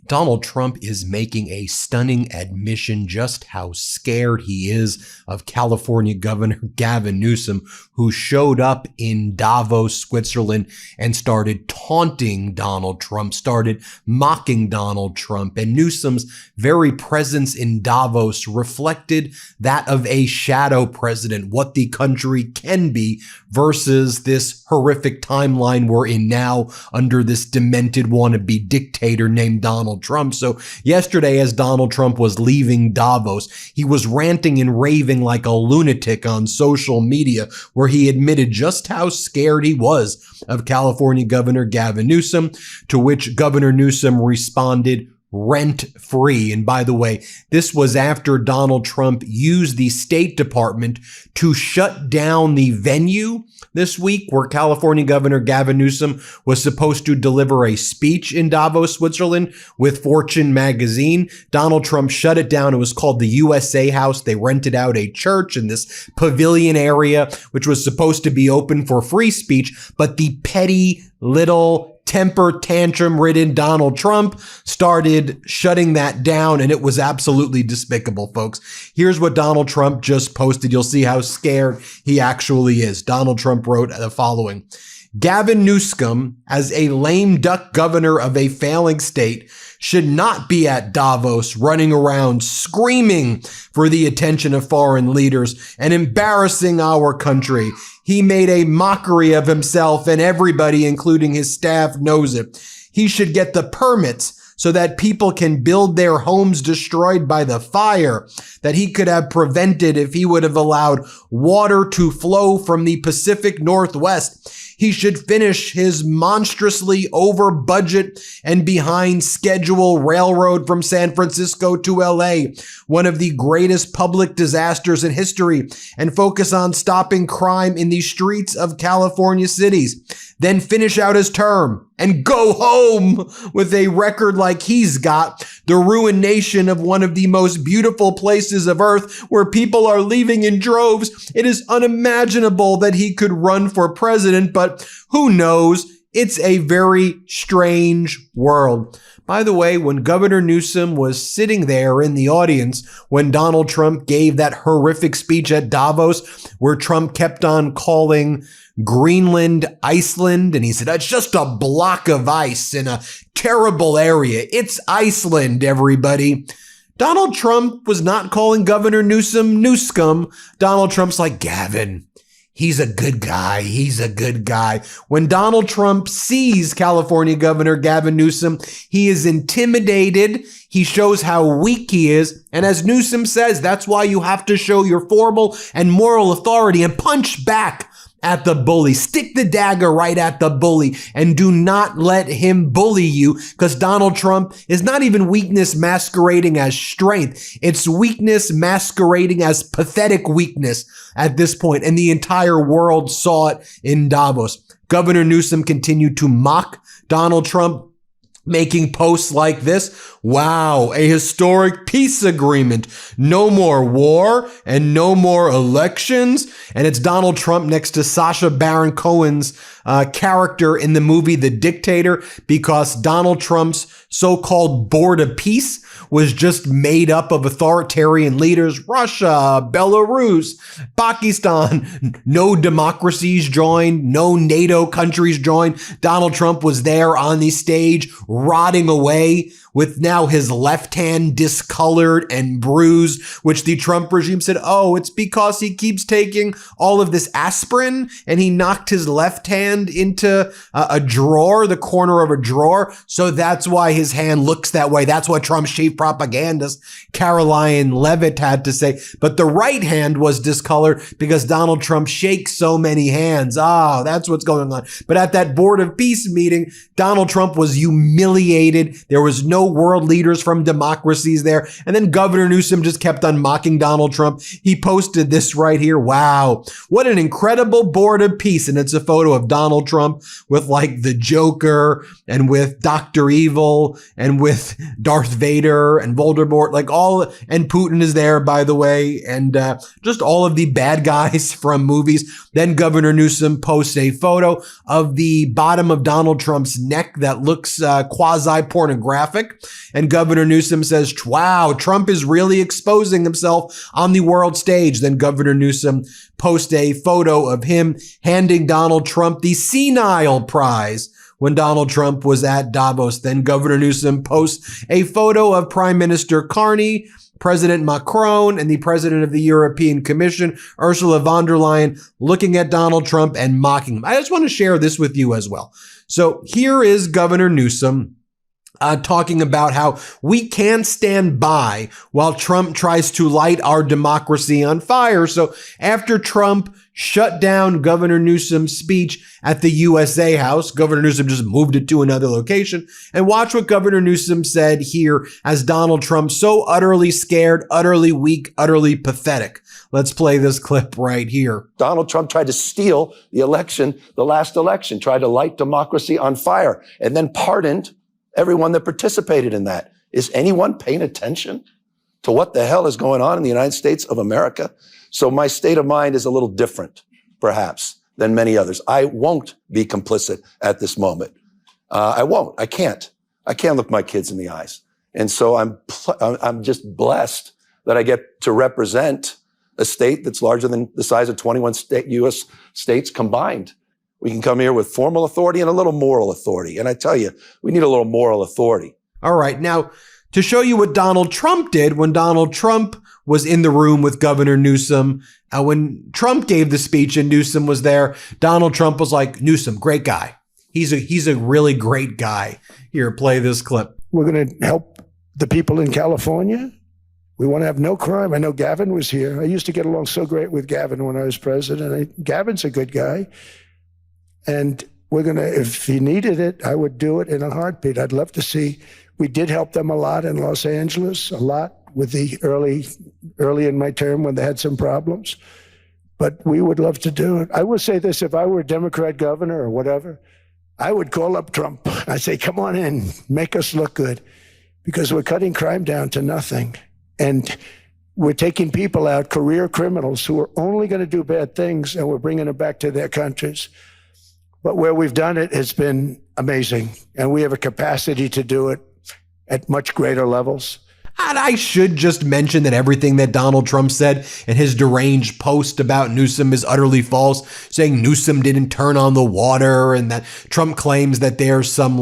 Donald Trump is making a stunning admission just how scared he is of California Governor Gavin Newsom, who showed up in Davos, Switzerland, and started taunting Donald Trump, started mocking Donald Trump. And Newsom's very presence in Davos reflected that of a shadow president, what the country can be versus this horrific timeline we're in now under this demented wannabe dictator named Donald Trump. So yesterday, as Donald Trump was leaving Davos, he was ranting and raving like a lunatic on social media, where he admitted just how scared he was of California Governor Gavin Newsom, to which Governor Newsom responded rent-free. And by the way, this was after Donald Trump used the State Department to shut down the venue this week where California Governor Gavin Newsom was supposed to deliver a speech in Davos, Switzerland with Fortune magazine. Donald Trump shut it down. It was called the USA House. They rented out a church in this pavilion area, which was supposed to be open for free speech, but the petty little temper tantrum ridden Donald Trump started shutting that down, and it was absolutely despicable, folks. Here's what Donald Trump just posted. You'll see how scared he actually is. Donald Trump wrote the following: Gavin Newsom, as a lame duck governor of a failing state, should not be at Davos running around screaming for the attention of foreign leaders and embarrassing our country. He made a mockery of himself, and everybody, including his staff, knows it. He should get the permits so that people can build their homes destroyed by the fire that he could have prevented if he would have allowed water to flow from the Pacific Northwest. He should finish his monstrously over budget and behind schedule railroad from San Francisco to LA, one of the greatest public disasters in history, and focus on stopping crime in the streets of California cities. Then finish out his term and go home with a record like he's got, the ruination of one of the most beautiful places of earth where people are leaving in droves. It is unimaginable that he could run for president, but who knows? It's a very strange world. By the way, when Governor Newsom was sitting there in the audience when Donald Trump gave that horrific speech at Davos, where Trump kept on calling Greenland Iceland, and he said, it's just a block of ice in a terrible area. It's Iceland, everybody. Donald Trump was not calling Governor Newsom Newscum. Donald Trump's like, Gavin, he's a good guy. He's a good guy. When Donald Trump sees California Governor Gavin Newsom, he is intimidated. He shows how weak he is. And as Newsom says, that's why you have to show your formal and moral authority and punch back at the bully. Stick the dagger right at the bully and do not let him bully you, because Donald Trump is not even weakness masquerading as strength. It's weakness masquerading as pathetic weakness at this point, and the entire world saw it in Davos. Governor Newsom continued to mock Donald Trump, making posts like this: wow, a historic peace agreement. No more war and no more elections. And it's Donald Trump next to Sacha Baron Cohen's character in the movie The Dictator, because Donald Trump's so-called board of peace was just made up of authoritarian leaders: Russia, Belarus, Pakistan. No democracies joined, no NATO countries joined. Donald Trump was there on the stage, rotting away with now his left hand discolored and bruised, which the Trump regime said, oh, it's because he keeps taking all of this aspirin and he knocked his left hand into a drawer, the corner of a drawer. So that's why his hand looks that way. That's what Trump's chief propagandist, Caroline Levitt, had to say. But the right hand was discolored because Donald Trump shakes so many hands. Oh, that's what's going on. But at that Board of Peace meeting, Donald Trump was humiliated. There was no world leaders from democracies there. And then Governor Newsom just kept on mocking Donald Trump. He posted this right here. Wow, what an incredible Board of Peace. And it's a photo of Donald Trump with like the Joker and with Dr. Evil and with Darth Vader and Voldemort, like all, and Putin is there, by the way, and just all of the bad guys from movies. Then Governor Newsom posts a photo of the bottom of Donald Trump's neck that looks quasi-pornographic. break. And Governor Newsom says, wow, Trump is really exposing himself on the world stage. Then Governor Newsom posts a photo of him handing Donald Trump the Senile Prize when Donald Trump was at Davos. Then Governor Newsom posts a photo of Prime Minister Carney, President Macron, and the President of the European Commission, Ursula von der Leyen, looking at Donald Trump and mocking him. I just want to share this with you as well. So here is Governor Newsom talking about how we can't stand by while Trump tries to light our democracy on fire. So after Trump shut down Governor Newsom's speech at the USA House, Governor Newsom just moved it to another location. And watch what Governor Newsom said here as Donald Trump, so utterly scared, utterly weak, utterly pathetic. Let's play this clip right here. Donald Trump tried to steal the election, the last election, tried to light democracy on fire, and then pardoned everyone that participated in that. Is anyone paying attention to what the hell is going on in the United States of America? So my state of mind is a little different, perhaps, than many others. I won't be complicit at this moment. I won't. I can't. I can't look my kids in the eyes. And so I'm just blessed that I get to represent a state that's larger than the size of 21 U.S. states combined. We can come here with formal authority and a little moral authority. And I tell you, we need a little moral authority. All right. Now, to show you what Donald Trump did when Donald Trump was in the room with Governor Newsom, when Trump gave the speech and Newsom was there, Donald Trump was like, Newsom, great guy. He's a really great guy. Here, play this clip. We're going to help the people in California. We want to have no crime. I know Gavin was here. I used to get along so great with Gavin when I was president. Gavin's a good guy. And we're going to, if he needed it, I would do it in a heartbeat. I'd love to see. We did help them a lot in Los Angeles, a lot with the early in my term when they had some problems. But we would love to do it. I will say this, if I were a Democrat governor or whatever, I would call up Trump. I'd say, come on in, make us look good, because we're cutting crime down to nothing. And we're taking people out, career criminals who are only going to do bad things, and we're bringing them back to their countries. But where we've done it has been amazing, and we have a capacity to do it at much greater levels. And I should just mention that everything that Donald Trump said in his deranged post about Newsom is utterly false, saying Newsom didn't turn on the water and that Trump claims that there's some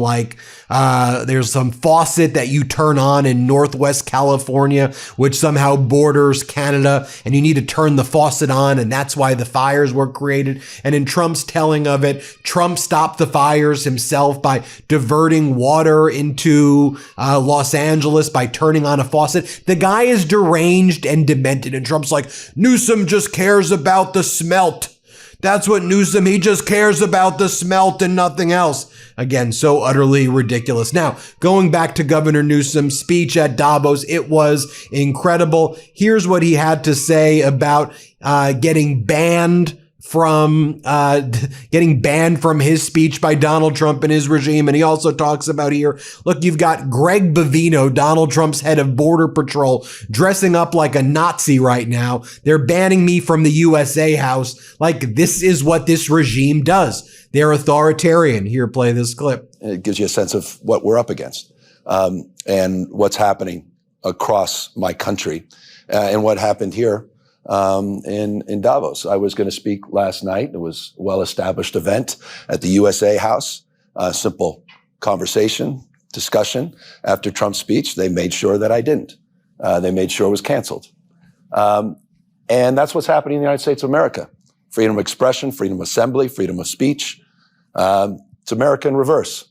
faucet that you turn on in Northwest California, which somehow borders Canada, and you need to turn the faucet on, and that's why the fires were created. And in Trump's telling of it, Trump stopped the fires himself by diverting water into Los Angeles by turning on a faucet. The guy is deranged and demented, and Trump's like, Newsom just cares about the smelt. That's what Newsom, he just cares about the smelt and nothing else. Again, so utterly ridiculous. Now, going back to Governor Newsom's speech at Davos, it was incredible. Here's what he had to say about getting banned from his speech by Donald Trump and his regime. And he also talks about here, look, you've got Greg Bovino, Donald Trump's head of Border Patrol, dressing up like a Nazi right now. They're banning me from the USA House. Like, this is what this regime does. They're authoritarian. Here, play this clip. It gives you a sense of what we're up against and what's happening across my country and what happened here in Davos. I was going to speak last night. It was a well-established event at the USA House. Simple conversation, discussion. After Trump's speech, they made sure that I didn't. They made sure it was canceled. And that's what's happening in the United States of America. Freedom of expression, freedom of assembly, freedom of speech. It's America in reverse.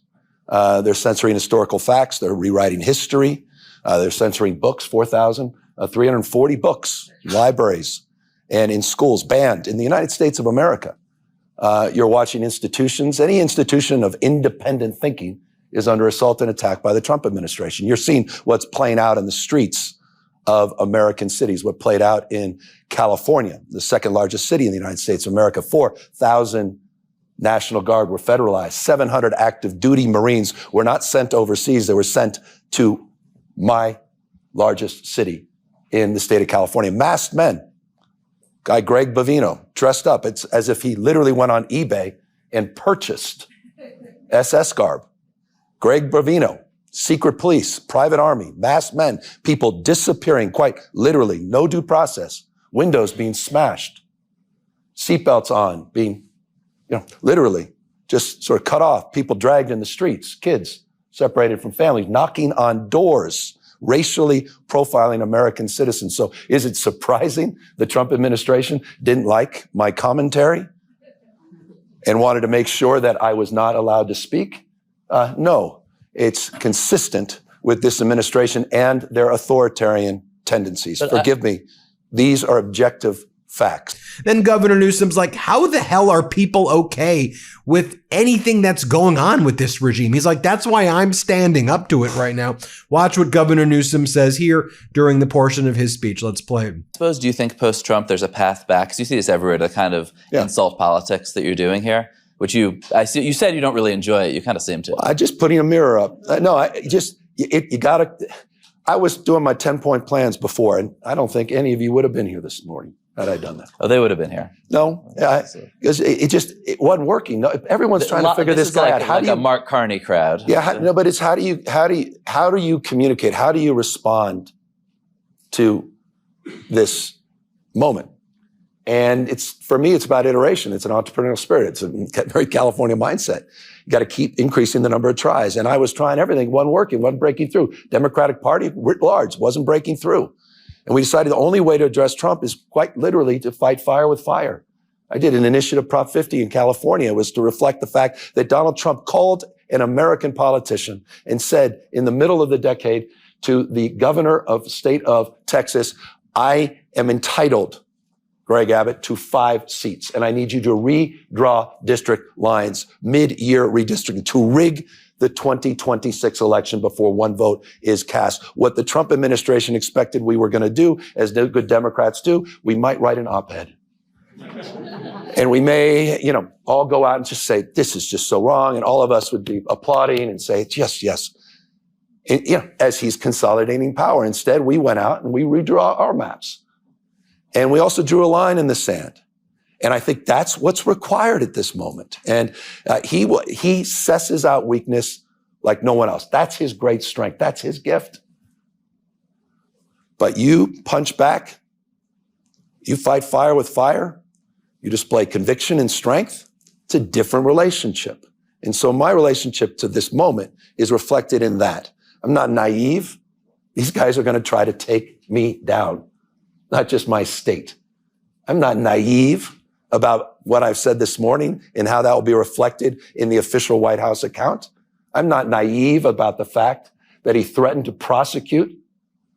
They're censoring historical facts. They're rewriting history. They're censoring books, 4,340 books, libraries, and in schools banned in the United States of America. You're watching institutions. Any institution of independent thinking is under assault and attack by the Trump administration. You're seeing what's playing out in the streets of American cities, what played out in California, the second largest city in the United States of America. 4,000 National Guard were federalized. 700 active duty Marines were not sent overseas. They were sent to my largest city in the state of California. Masked men. Guy Greg Bovino, dressed up. It's as if he literally went on eBay and purchased SS garb. Greg Bovino, secret police, private army, masked men, people disappearing, quite literally, no due process, windows being smashed, seatbelts on, being, literally just sort of cut off, people dragged in the streets, kids separated from families, knocking on doors, racially profiling American citizens. So is it surprising the Trump administration didn't like my commentary and wanted to make sure that I was not allowed to speak? No, it's consistent with this administration and their authoritarian tendencies. Forgive me, these are objective facts. Then Governor Newsom's like, how the hell are people okay with anything that's going on with this regime? He's like, that's why I'm standing up to it right now. Watch what Governor Newsom says here during the portion of his speech. Let's play it. I suppose, do you think post-Trump there's a path back? Because you see this everywhere, the kind of insult politics that you're doing here, which you said you don't really enjoy it. You kind of seem to. I just putting a mirror up. I was doing my 10-point plans before, and I don't think any of you would have been here this morning had I done that. Oh, they would have been here. No, because it wasn't working. No, everyone's trying to figure this guy out. How do you, a Mark Carney crowd? Yeah, but it's how do you communicate? How do you respond to this moment? And for me, it's about iteration. It's an entrepreneurial spirit. It's a very California mindset. You got to keep increasing the number of tries. And I was trying everything, wasn't working, wasn't breaking through. Democratic Party, writ large, wasn't breaking through. And we decided the only way to address Trump is quite literally to fight fire with fire. I did an initiative, Prop 50 in California. It was to reflect the fact that Donald Trump called an American politician and said in the middle of the decade to the governor of the state of Texas, I am entitled, Greg Abbott, to 5 seats. And I need you to redraw district lines, mid-year redistricting, to rig the 2026 election before one vote is cast. What the Trump administration expected we were going to do, as good Democrats do, we might write an op-ed. And we may, all go out and just say, this is just so wrong. And all of us would be applauding and say, yes, yes. And, as he's consolidating power. Instead, we went out and we redraw our maps. And we also drew a line in the sand. And I think that's what's required at this moment. And he assesses out weakness like no one else. That's his great strength. That's his gift. But you punch back. You fight fire with fire. You display conviction and strength. It's a different relationship. And so my relationship to this moment is reflected in that. I'm not naive. These guys are going to try to take me down, not just my state. I'm not naive about what I've said this morning and how that will be reflected in the official White House account. I'm not naive about the fact that he threatened to prosecute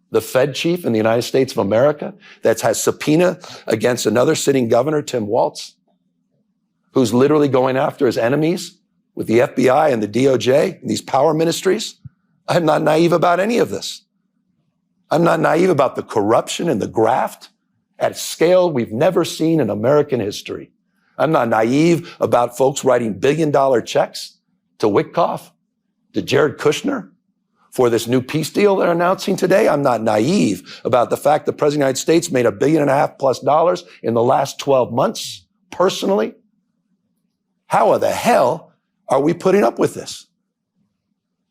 the Fed chief in the United States of America that has subpoena against another sitting governor, Tim Walz, who's literally going after his enemies with the FBI and the DOJ and these power ministries. I'm not naive about any of this. I'm not naive about the corruption and the graft at a scale we've never seen in American history. I'm not naive about folks writing billion-dollar checks to Witkoff, to Jared Kushner for this new peace deal they're announcing today. I'm not naive about the fact the President of the United States made $1.5 billion+ in the last 12 months, personally. How the hell are we putting up with this?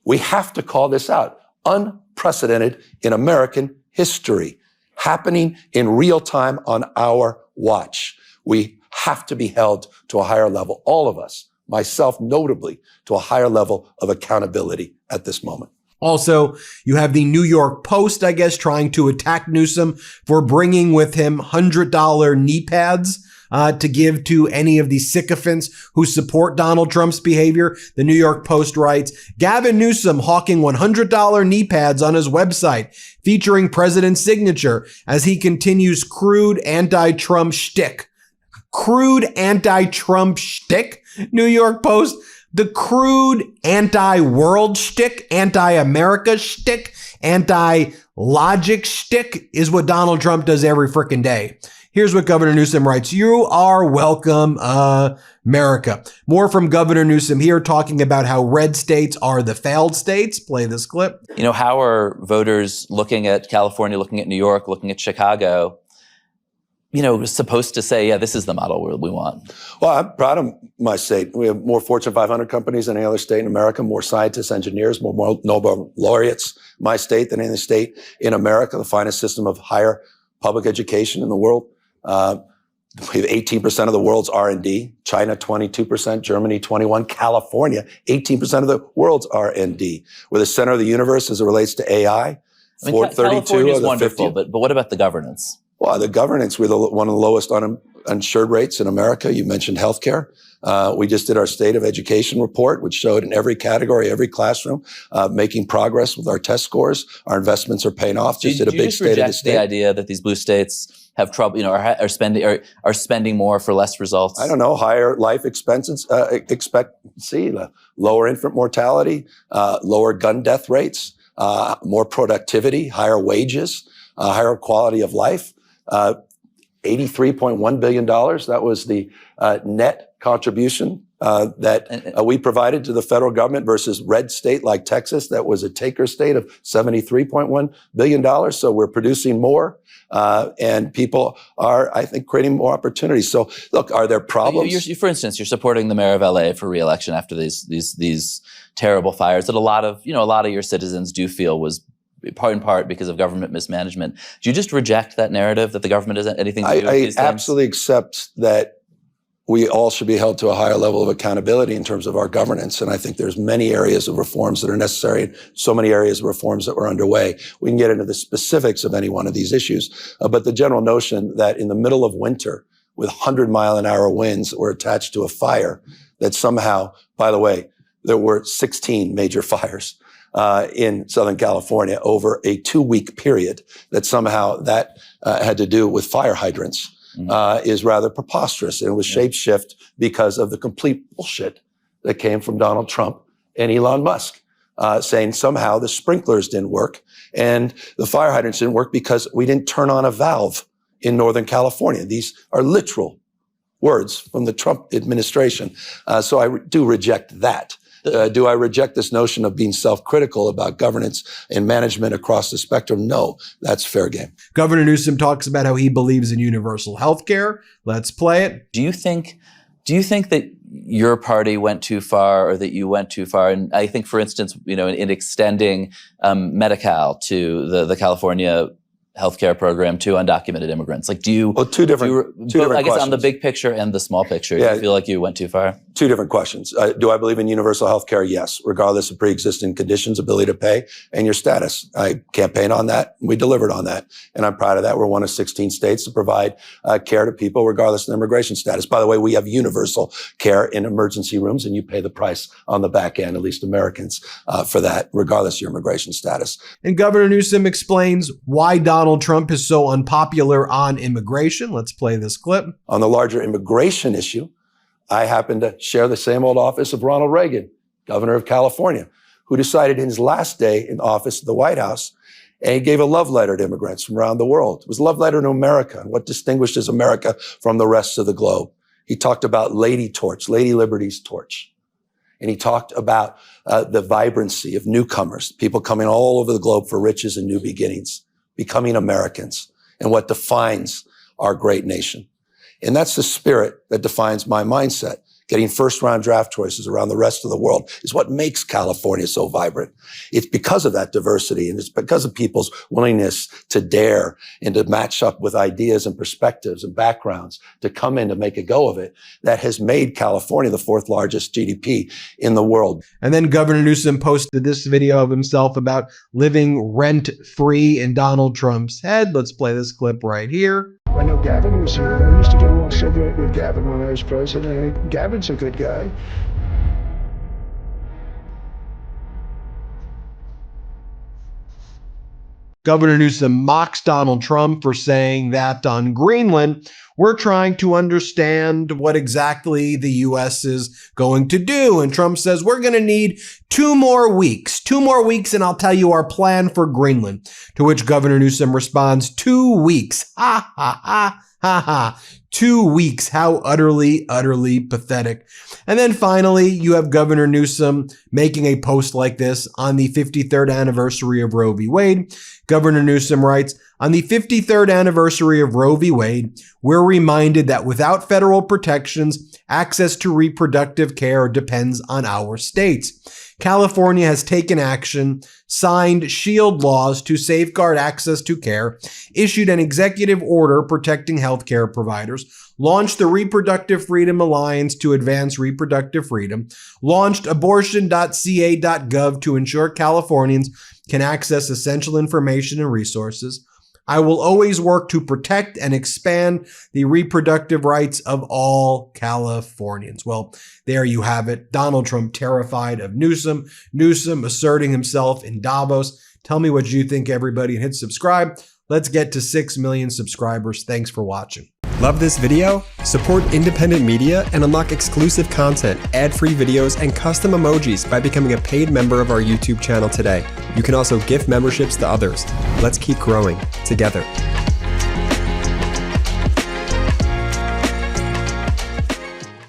We have to call this out. Unprecedented in American history, happening in real time on our watch. We have to be held to a higher level, all of us, myself notably, to a higher level of accountability at this moment. Also, you have the New York Post, I guess, trying to attack Newsom for bringing with him $100 knee pads to give to any of the sycophants who support Donald Trump's behavior. The New York Post writes, Gavin Newsom hawking $100 knee pads on his website, featuring president's signature as he continues crude anti-Trump shtick. Crude anti-Trump shtick? New York Post. The crude anti-world shtick, anti-America shtick, anti-logic shtick is what Donald Trump does every frickin' day. Here's what Governor Newsom writes. You are welcome, America. More from Governor Newsom here talking about how red states are the failed states. Play this clip. How are voters looking at California, looking at New York, looking at Chicago? was supposed to say, yeah, this is the model we want? Well, I'm proud of my state. We have more Fortune 500 companies than any other state in America, more scientists, engineers, more Nobel laureates in my state than any state in America, the finest system of higher public education in the world. We have 18% of the world's R&D, China 22%, Germany 21%, California 18% of the world's R&D. We're the center of the universe as it relates to AI. California is wonderful, but what about the governance? Well, the governance, we're one of the lowest uninsured rates in America. You mentioned healthcare. We just did our state of education report, which showed in every category, every classroom, making progress with our test scores. Our investments are paying off. Just did a big state of the state. The idea that these blue states have trouble, are spending more for less results? I don't know. Higher life expectancy, lower infant mortality, lower gun death rates, more productivity, higher wages, higher quality of life. $83.1 billion. That was the net contribution that we provided to the federal government versus red state like Texas. That was a taker state of $73.1 billion. So we're producing more. And people are, I think, creating more opportunities. So, look, are there problems? For instance, you're supporting the mayor of LA for re-election after these terrible fires that a lot of your citizens do feel was in part because of government mismanagement. Do you just reject that narrative that the government isn't anything to do with these things? I absolutely accept that we all should be held to a higher level of accountability in terms of our governance. And I think there's many areas of reforms that are necessary, and so many areas of reforms that were underway. We can get into the specifics of any one of these issues. But the general notion that in the middle of winter, with 100-mile-an-hour winds that were attached to a fire, that somehow, by the way, there were 16 major fires in Southern California over a 2-week period, that somehow that had to do with fire hydrants. Is rather preposterous. And it was shapeshift because of the complete bullshit that came from Donald Trump and Elon Musk, saying somehow the sprinklers didn't work and the fire hydrants didn't work because we didn't turn on a valve in Northern California. These are literal words from the Trump administration. So I do reject that. Do I reject this notion of being self-critical about governance and management across the spectrum? No, that's fair game. Governor Newsom talks about how he believes in universal health care. Let's play it. Do you think that your party went too far, or that you went too far? And I think, for instance, in extending Medi-Cal to the California healthcare program to undocumented immigrants. Like, do you? Well, two different I guess questions. On the big picture and the small picture, do you feel like you went too far? Two different questions. Do I believe in universal health care? Yes, regardless of pre-existing conditions, ability to pay, and your status. I campaigned on that. We delivered on that. And I'm proud of that. We're one of 16 states to provide care to people regardless of their immigration status. By the way, we have universal care in emergency rooms, and you pay the price on the back end, at least Americans, for that, regardless of your immigration status. And Governor Newsom explains why Donald Trump is so unpopular on immigration. Let's play this clip. On the larger immigration issue, I happen to share the same old office of Ronald Reagan, governor of California, who decided in his last day in office at the White House, and he gave a love letter to immigrants from around the world. It was a love letter to America and what distinguishes America from the rest of the globe. He talked about Lady Liberty's torch. And he talked about the vibrancy of newcomers, people coming all over the globe for riches and new beginnings, becoming Americans, and what defines our great nation. And that's the spirit that defines my mindset. Getting first-round draft choices around the rest of the world is what makes California so vibrant. It's because of that diversity, and it's because of people's willingness to dare and to match up with ideas and perspectives and backgrounds to come in to make a go of it that has made California the 4th largest GDP in the world. And then Governor Newsom posted this video of himself about living rent-free in Donald Trump's head. Let's play this clip right here. I know Gavin was here. I used to get along so great with Gavin when I was president. Gavin's a good guy. Governor Newsom mocks Donald Trump for saying that on Greenland, we're trying to understand what exactly the U.S. is going to do. And Trump says, we're going to need 2 more weeks, and I'll tell you our plan for Greenland. To which Governor Newsom responds, 2 weeks. Ha, ha, ha, ha, ha. 2 weeks. How utterly, utterly pathetic. And then finally, you have Governor Newsom making a post like this on the 53rd anniversary of Roe v. Wade. Governor Newsom writes, On the 53rd anniversary of Roe v. Wade, we're reminded that without federal protections, access to reproductive care depends on our states. California has taken action, signed SHIELD laws to safeguard access to care, issued an executive order protecting healthcare providers, launched the Reproductive Freedom Alliance to advance reproductive freedom, launched abortion.ca.gov to ensure Californians can access essential information and resources. I will always work to protect and expand the reproductive rights of all Californians. Well, there you have it. Donald Trump terrified of Newsom. Newsom asserting himself in Davos. Tell me what you think, everybody, and hit subscribe. Let's get to 6 million subscribers. Thanks for watching. Love this video? Support independent media and unlock exclusive content, ad-free videos, and custom emojis by becoming a paid member of our YouTube channel today. You can also gift memberships to others. Let's keep growing together.